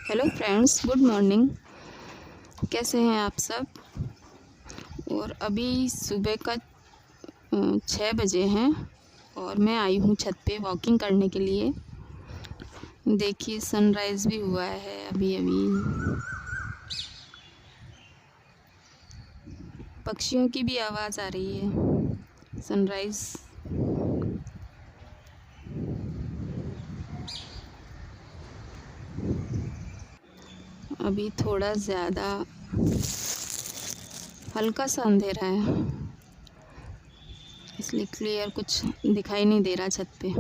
Hello friends, good morning. कैसे हैं आप सब? और अभी सुबह का 6 बजे हैं और मैं आई हूँ छत पे वॉकिंग करने के लिए। देखिए सनराइज़ भी हुआ है अभी अभी। पक्षियों की भी आवाज़ आ रही है। सनराइज़ अभी थोड़ा ज़्यादा हल्का सा अंधेरा है, इसलिए क्लियर कुछ दिखाई नहीं दे रहा छत पे।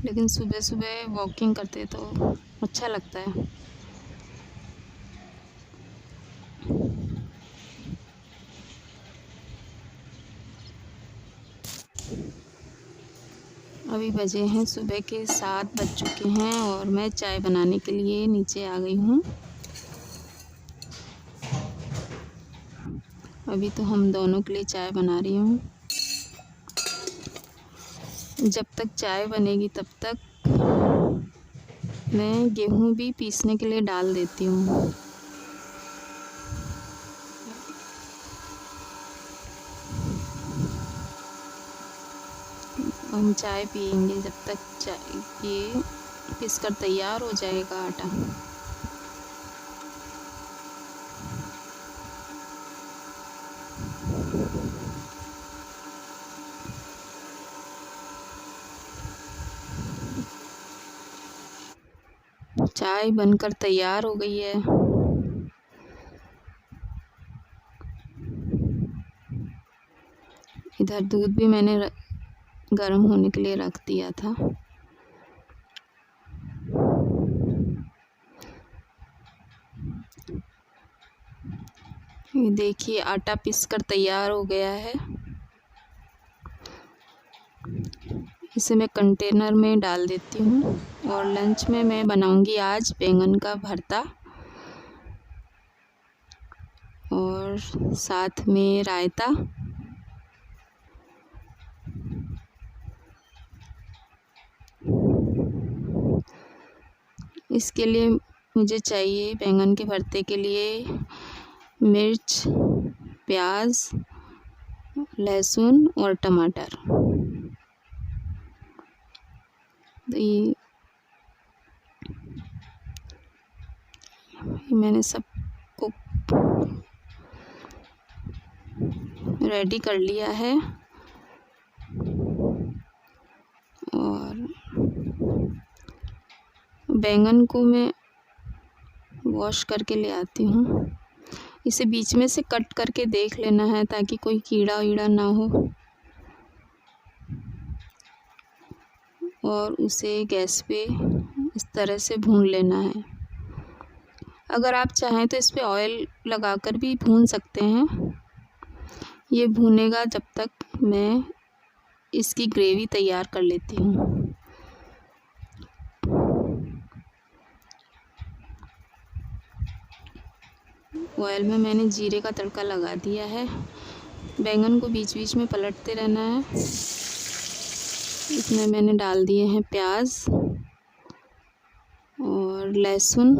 लेकिन सुबह सुबह वॉकिंग करते तो अच्छा लगता है। अभी बजे हैं सुबह के 7 बज चुके हैं और मैं चाय बनाने के लिए नीचे आ गई हूँ। अभी तो हम दोनों के लिए चाय बना रही हूँ। जब तक चाय बनेगी तब तक मैं गेहूँ भी पीसने के लिए डाल देती हूँ। हम चाय पियेंगे जब तक चाय ये पीसकर तैयार हो जाएगा आटा। चाय बनकर तैयार हो गई है। इधर दूध भी मैंने गर्म होने के लिए रख दिया था। ये देखिए आटा पीसकर तैयार हो गया है। इसे मैं कंटेनर में डाल देती हूँ और लंच में मैं बनाऊंगी आज बैंगन का भरता और साथ में रायता। इसके लिए मुझे चाहिए बैंगन के भरते के लिए मिर्च, प्याज, लहसुन और टमाटर। तो ये मैंने सबको रेडी कर लिया है और बैंगन को मैं वॉश करके ले आती हूँ। इसे बीच में से कट करके देख लेना है ताकि कोई कीड़ा वीड़ा ना हो और उसे गैस पे इस तरह से भून लेना है। अगर आप चाहें तो इस पे ऑयल लगाकर भी भून सकते हैं। ये भूनेगा जब तक मैं इसकी ग्रेवी तैयार कर लेती हूँ। ऑयल में मैंने जीरे का तड़का लगा दिया है। बैंगन को बीच बीच में पलटते रहना है। इसमें मैंने डाल दिए हैं प्याज और लहसुन।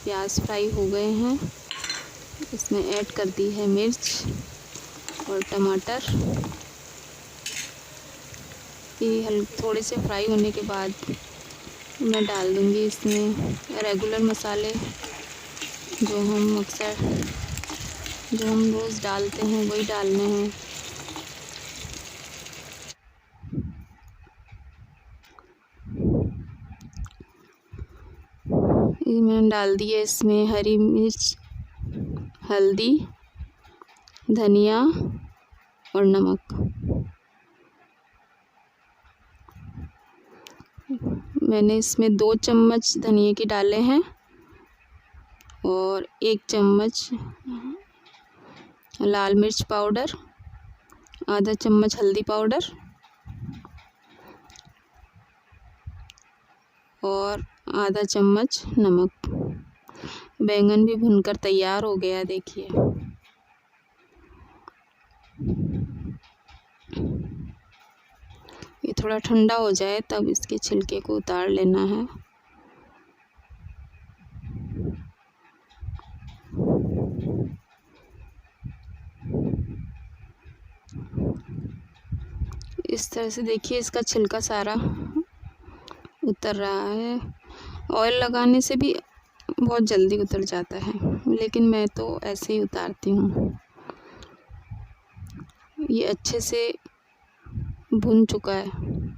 प्याज फ्राई हो गए हैं। इसमें ऐड कर दी है मिर्च और टमाटर। ये थोड़े से फ्राई होने के बाद मैं डाल दूँगी इसमें रेगुलर मसाले जो हम रोज़ डालते हैं वही डालने हैं। ये मैंने डाल दिया इसमें हरी मिर्च, हल्दी, धनिया और नमक। मैंने इसमें 2 चम्मच धनिया के डाले हैं और 1 चम्मच लाल मिर्च पाउडर, आधा चम्मच हल्दी पाउडर और आधा चम्मच नमक। बैंगन भी भुनकर तैयार हो गया देखिए। ये थोड़ा ठंडा हो जाए तब इसके छिलके को उतार लेना है। इस तरह से देखिए इसका छिलका सारा उतर रहा है। ऑयल लगाने से भी बहुत जल्दी उतर जाता है, लेकिन मैं तो ऐसे ही उतारती हूँ। ये अच्छे से भुन चुका है।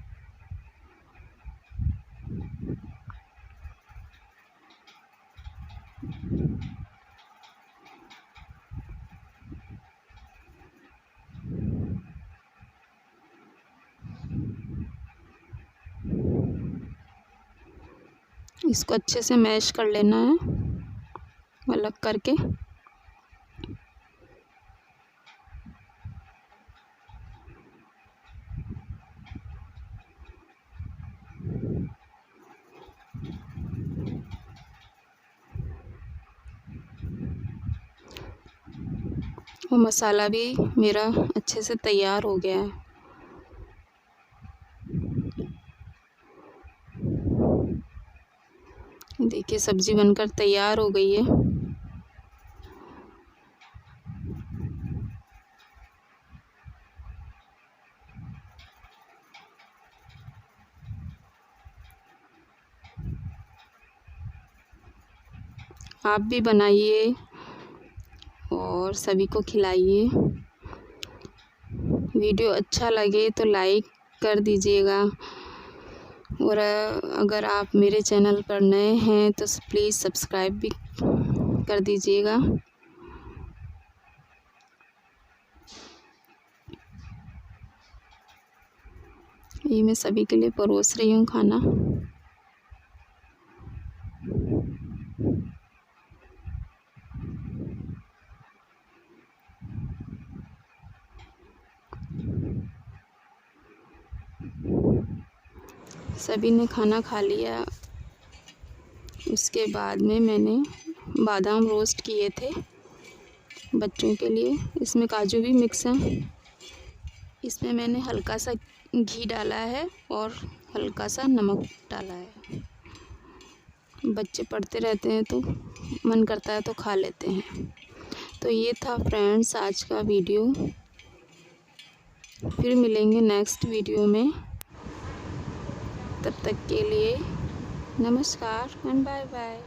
इसको अच्छे से मैश कर लेना है अलग करके। और मसाला भी मेरा अच्छे से तैयार हो गया है। देखिए सब्ज़ी बनकर तैयार हो गई है। आप भी बनाइए और सभी को खिलाइए। वीडियो अच्छा लगे तो लाइक कर दीजिएगा, और अगर आप मेरे चैनल पर नए हैं तो प्लीज़ सब्सक्राइब भी कर दीजिएगा। ये मैं सभी के लिए परोस रही हूँ खाना। सभी ने खाना खा लिया। उसके बाद में मैंने बादाम रोस्ट किए थे बच्चों के लिए। इसमें काजू भी मिक्स हैं। इसमें मैंने हल्का सा घी डाला है और हल्का सा नमक डाला है। बच्चे पढ़ते रहते हैं तो मन करता है तो खा लेते हैं। तो ये था फ्रेंड्स आज का वीडियो। फिर मिलेंगे नेक्स्ट वीडियो में। तब तक के लिए नमस्कार एंड बाय बाय।